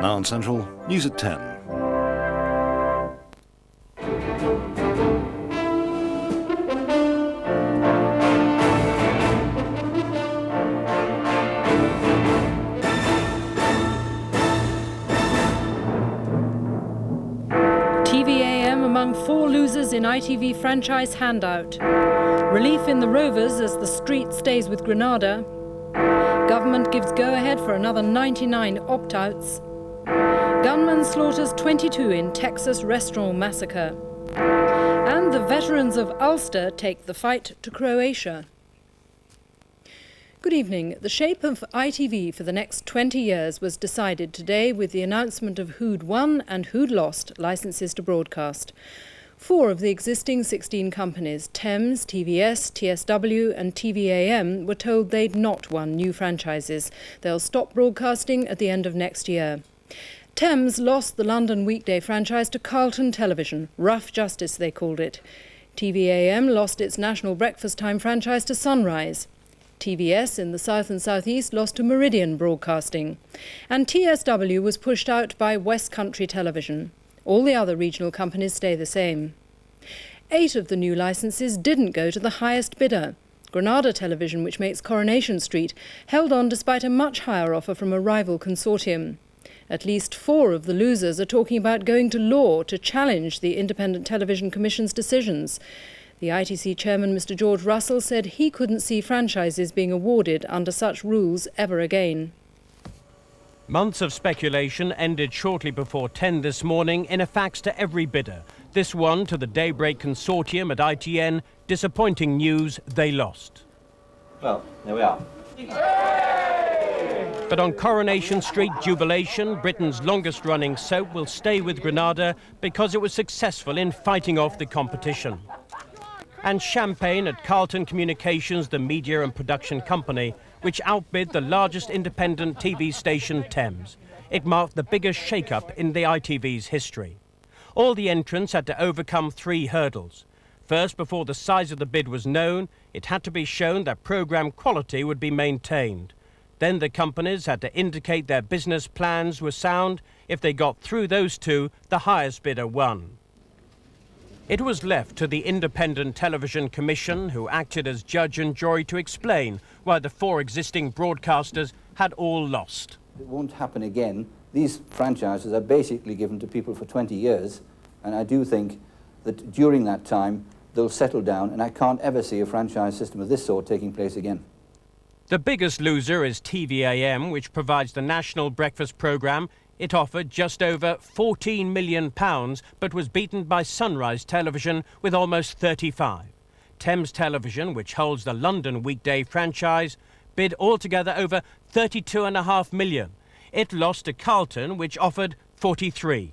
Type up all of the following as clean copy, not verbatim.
Now on Central, news at 10. TVAM among 4 losers in ITV franchise handout. Relief in the Rovers as the street stays with Granada. Government gives go-ahead for another 99 opt-outs. Gunman slaughters 22 in Texas restaurant massacre. And the veterans of Ulster take the fight to Croatia. Good evening. The shape of ITV for the next 20 years was decided today with the announcement of who'd won and who'd lost licences to broadcast. 4 of the existing 16 companies, Thames, TVS, TSW and TVAM, were told they'd not won new franchises. They'll stop broadcasting at the end of next year. Thames lost the London weekday franchise to Carlton Television. Rough justice, they called it. TVAM lost its national breakfast time franchise to Sunrise. TVS in the south and southeast lost to Meridian Broadcasting. And TSW was pushed out by West Country Television. All the other regional companies stay the same. 8 of the new licences didn't go to the highest bidder. Granada Television, which makes Coronation Street, held on despite a much higher offer from a rival consortium. At least 4 of the losers are talking about going to law to challenge the Independent Television Commission's decisions. The ITC chairman, Mr. George Russell, said he couldn't see franchises being awarded under such rules ever again. Months of speculation ended shortly before 10 this morning in a fax to every bidder. This one to the Daybreak Consortium at ITN. Disappointing news, they lost. Well, there we are. But on Coronation Street, jubilation. Britain's longest-running soap will stay with Granada because it was successful in fighting off the competition. And champagne at Carlton Communications, the media and production company, which outbid the largest independent TV station, Thames. It marked the biggest shake-up in the ITV's history. All the entrants had to overcome 3 hurdles. First, before the size of the bid was known, it had to be shown that programme quality would be maintained. Then the companies had to indicate their business plans were sound. If they got through those 2, the highest bidder won. It was left to the Independent Television Commission, who acted as judge and jury, to explain why the 4 existing broadcasters had all lost. It won't happen again. These franchises are basically given to people for 20 years, and I do think that during that time they'll settle down, and I can't ever see a franchise system of this sort taking place again. The biggest loser is TVAM, which provides the national breakfast programme. It offered just over £14 million, but was beaten by Sunrise Television with almost 35. Thames Television, which holds the London weekday franchise, bid altogether over £32.5 million. It lost to Carlton, which offered 43.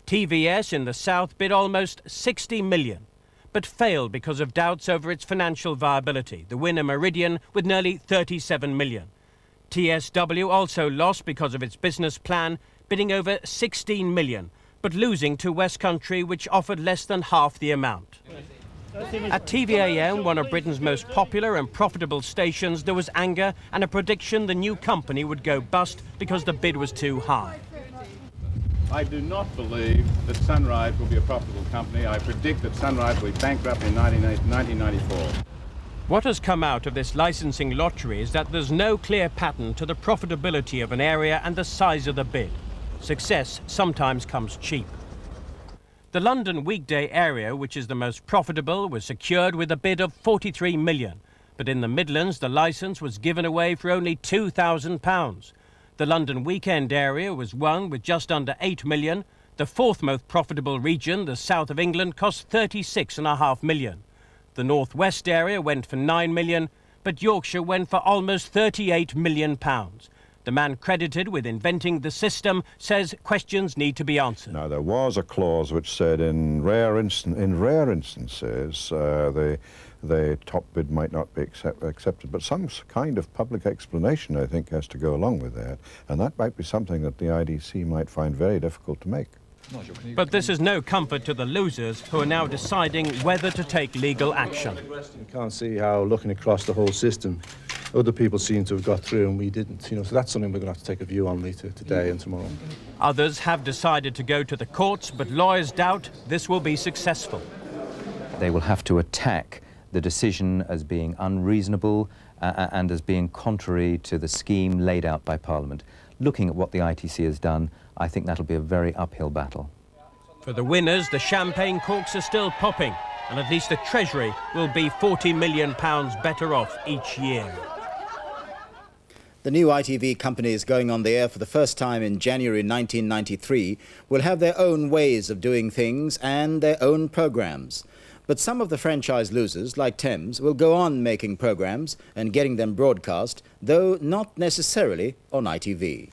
TVS in the south bid almost 60 million, but failed because of doubts over its financial viability. The winner, Meridian, with nearly 37 million. TSW also lost because of its business plan, bidding over 16 million, but losing to West Country, which offered less than half the amount. At TVAM, one of Britain's most popular and profitable stations, there was anger and a prediction the new company would go bust because the bid was too high. I do not believe that Sunrise will be a profitable company. I predict that Sunrise will be bankrupt in 1994. What has come out of this licensing lottery is that there's no clear pattern to the profitability of an area and the size of the bid. Success sometimes comes cheap. The London weekday area, which is the most profitable, was secured with a bid of 43 million. But in the Midlands, the licence was given away for only £2,000. The London weekend area was won with just under 8 million. The 4th most profitable region, the south of England, cost 36.5 million. The North West area went for 9 million, but Yorkshire went for almost 38 million pounds. The man credited with inventing the system says questions need to be answered. Now, there was a clause which said in rare instances the top bid might not be accepted, but some kind of public explanation, I think, has to go along with that, and that might be something that the IDC might find very difficult to make. But this is no comfort to the losers, who are now deciding whether to take legal action. You can't see how, looking across the whole system, other people seem to have got through and we didn't. So that's something we're going to have to take a view on later today and tomorrow. Others have decided to go to the courts, but lawyers doubt this will be successful. They will have to attack the decision as being unreasonable and as being contrary to the scheme laid out by Parliament. Looking at what the ITC has done, I think that'll be a very uphill battle. For the winners, the champagne corks are still popping, and at least the Treasury will be £40 million better off each year. The new ITV companies going on the air for the first time in January 1993 will have their own ways of doing things and their own programmes. But some of the franchise losers, like Thames, will go on making programmes and getting them broadcast, though not necessarily on ITV.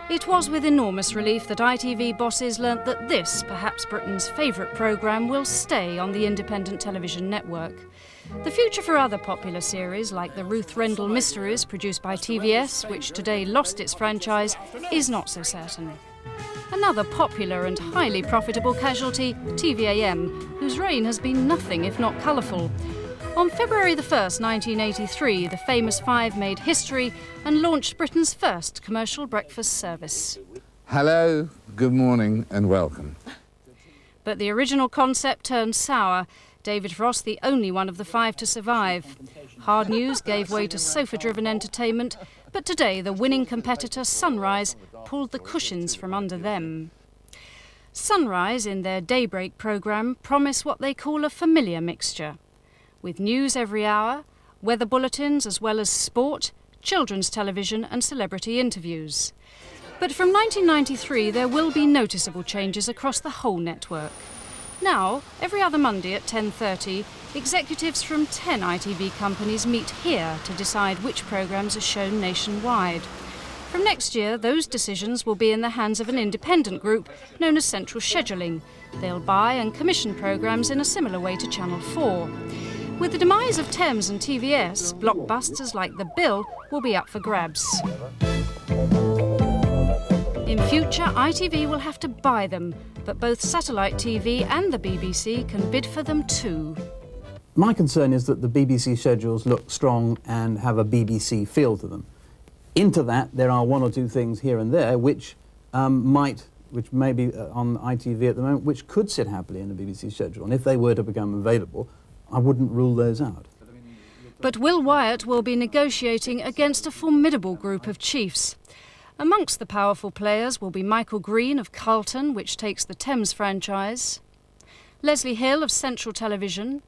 It was with enormous relief that ITV bosses learnt that this, perhaps Britain's favourite programme, will stay on the independent television network. The future for other popular series, like the Ruth Rendell Mysteries, produced by TVS, which today lost its franchise, is not so certain. Another popular and highly profitable casualty, TVAM, whose reign has been nothing if not colourful. On February the 1st, 1983, the famous five made history and launched Britain's first commercial breakfast service. Hello, good morning and welcome. But the original concept turned sour. David Frost, the only one of the five to survive. Hard news gave way to sofa-driven entertainment, but today the winning competitor, Sunrise, pulled the cushions from under them. Sunrise, in their daybreak programme, promise what they call a familiar mixture. With news every hour, weather bulletins as well as sport, children's television and celebrity interviews. But from 1993 there will be noticeable changes across the whole network. Now, every other Monday at 10:30, executives from 10 ITV companies meet here to decide which programmes are shown nationwide. From next year, those decisions will be in the hands of an independent group known as Central Scheduling. They'll buy and commission programmes in a similar way to Channel 4. With the demise of Thames and TVS, blockbusters like The Bill will be up for grabs. In future, ITV will have to buy them, but both satellite TV and the BBC can bid for them too. My concern is that the BBC schedules look strong and have a BBC feel to them. Into that, there are one or two things here and there which may be on ITV at the moment, which could sit happily in the BBC schedule. And if they were to become available, I wouldn't rule those out. But Will Wyatt will be negotiating against a formidable group of chiefs. Amongst the powerful players will be Michael Green of Carlton, which takes the Thames franchise, Leslie Hill of Central Television,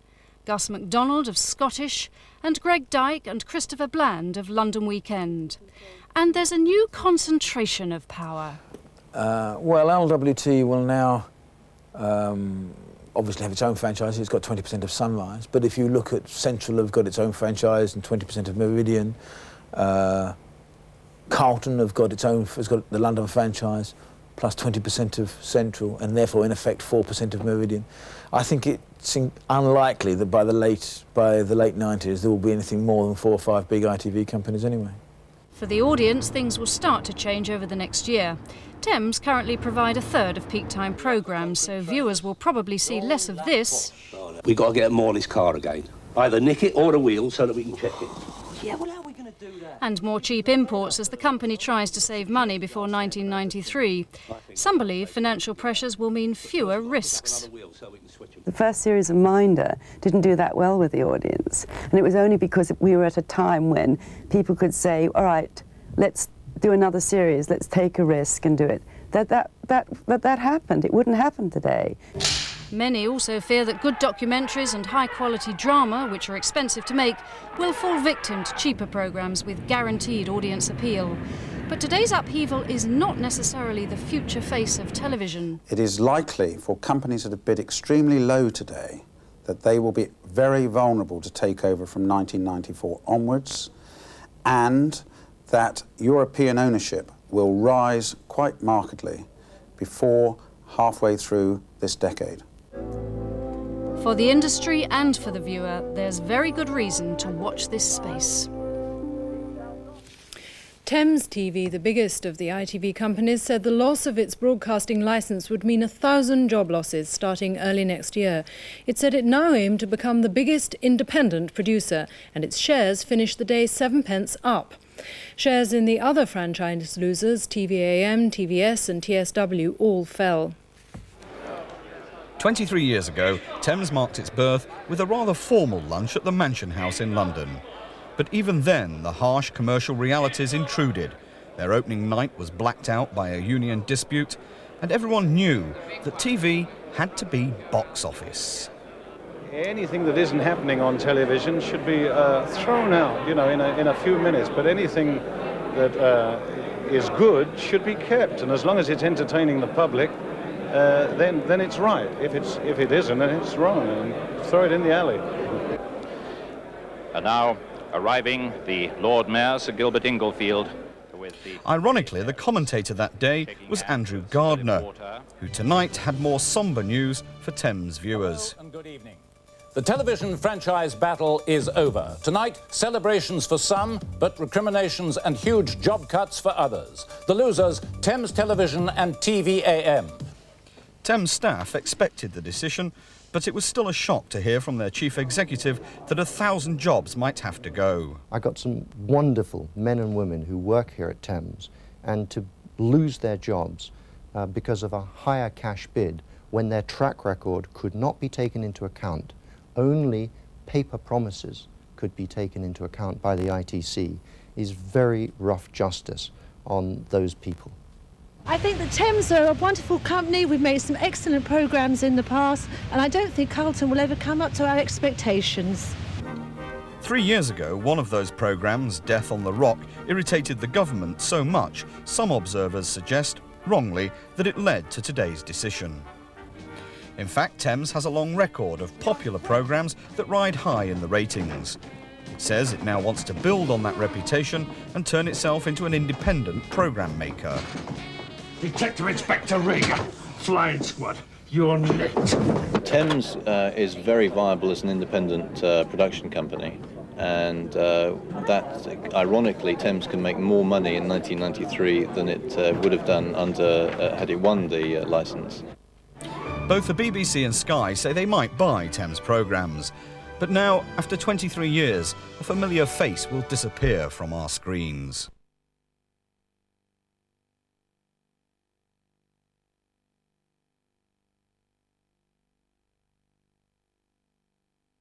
Gus MacDonald of Scottish, and Greg Dyke and Christopher Bland of London Weekend. And there's a new concentration of power. Well, LWT will now obviously have its own franchise. It's got 20% of Sunrise. But if you look at Central, have got its own franchise and 20% of Meridian. Carlton has got the London franchise plus 20% of Central, and therefore in effect 4% of Meridian. I think it's unlikely that by the late 90s there will be anything more than 4 or 5 big ITV companies anyway. For the audience, things will start to change over the next year. Thames currently provide a third of peak time programmes, so viewers will probably see less of this. We've got to get Morley's car again. Either nick it or the wheel so that we can check it. Yeah, well, how are we going to do that? And more cheap imports as the company tries to save money before 1993. Some believe financial pressures will mean fewer risks. The first series of Minder didn't do that well with the audience, and it was only because we were at a time when people could say, all right, let's do another series, let's take a risk and do it. That happened. It wouldn't happen today. Many also fear that good documentaries and high-quality drama, which are expensive to make, will fall victim to cheaper programmes with guaranteed audience appeal. But today's upheaval is not necessarily the future face of television. It is likely for companies that have bid extremely low today that they will be very vulnerable to takeover from 1994 onwards, and that European ownership will rise quite markedly before halfway through this decade. For the industry and for the viewer, there's very good reason to watch this space. Thames TV, the biggest of the ITV companies, said the loss of its broadcasting licence would mean 1,000 job losses starting early next year. It said it now aimed to become the biggest independent producer, and its shares finished the day 7 pence up. Shares in the other franchise losers, TVAM, TVS and TSW, all fell. 23 years ago, Thames marked its birth with a rather formal lunch at the Mansion House in London. But even then, the harsh commercial realities intruded. Their opening night was blacked out by a union dispute, and everyone knew that TV had to be box office. Anything that isn't happening on television should be thrown out, in a few minutes. But anything that is good should be kept, and as long as it's entertaining the public, then it's right. If it isn't, then it's wrong, and throw it in the alley. And now, arriving, the Lord Mayor, Sir Gilbert Inglefield. Ironically, the commentator that day was Andrew Gardner, who tonight had more sombre news for Thames viewers. Hello and good evening. The television franchise battle is over. Tonight, celebrations for some, but recriminations and huge job cuts for others. The losers, Thames Television and TVAM. Thames staff expected the decision, but it was still a shock to hear from their chief executive that 1,000 jobs might have to go. I got some wonderful men and women who work here at Thames, and to lose their jobs because of a higher cash bid when their track record could not be taken into account, only paper promises could be taken into account by the ITC, is very rough justice on those people. I think that Thames are a wonderful company. We've made some excellent programmes in the past, and I don't think Carlton will ever come up to our expectations. 3 years ago, one of those programmes, Death on the Rock, irritated the government so much, some observers suggest, wrongly, that it led to today's decision. In fact, Thames has a long record of popular programmes that ride high in the ratings. It says it now wants to build on that reputation and turn itself into an independent programme maker. Detective Inspector Regan, Flying Squad, you're next. Thames is very viable as an independent production company, and that, ironically, Thames can make more money in 1993 than it would have done had it won the licence. Both the BBC and Sky say they might buy Thames programmes, but now, after 23 years, a familiar face will disappear from our screens.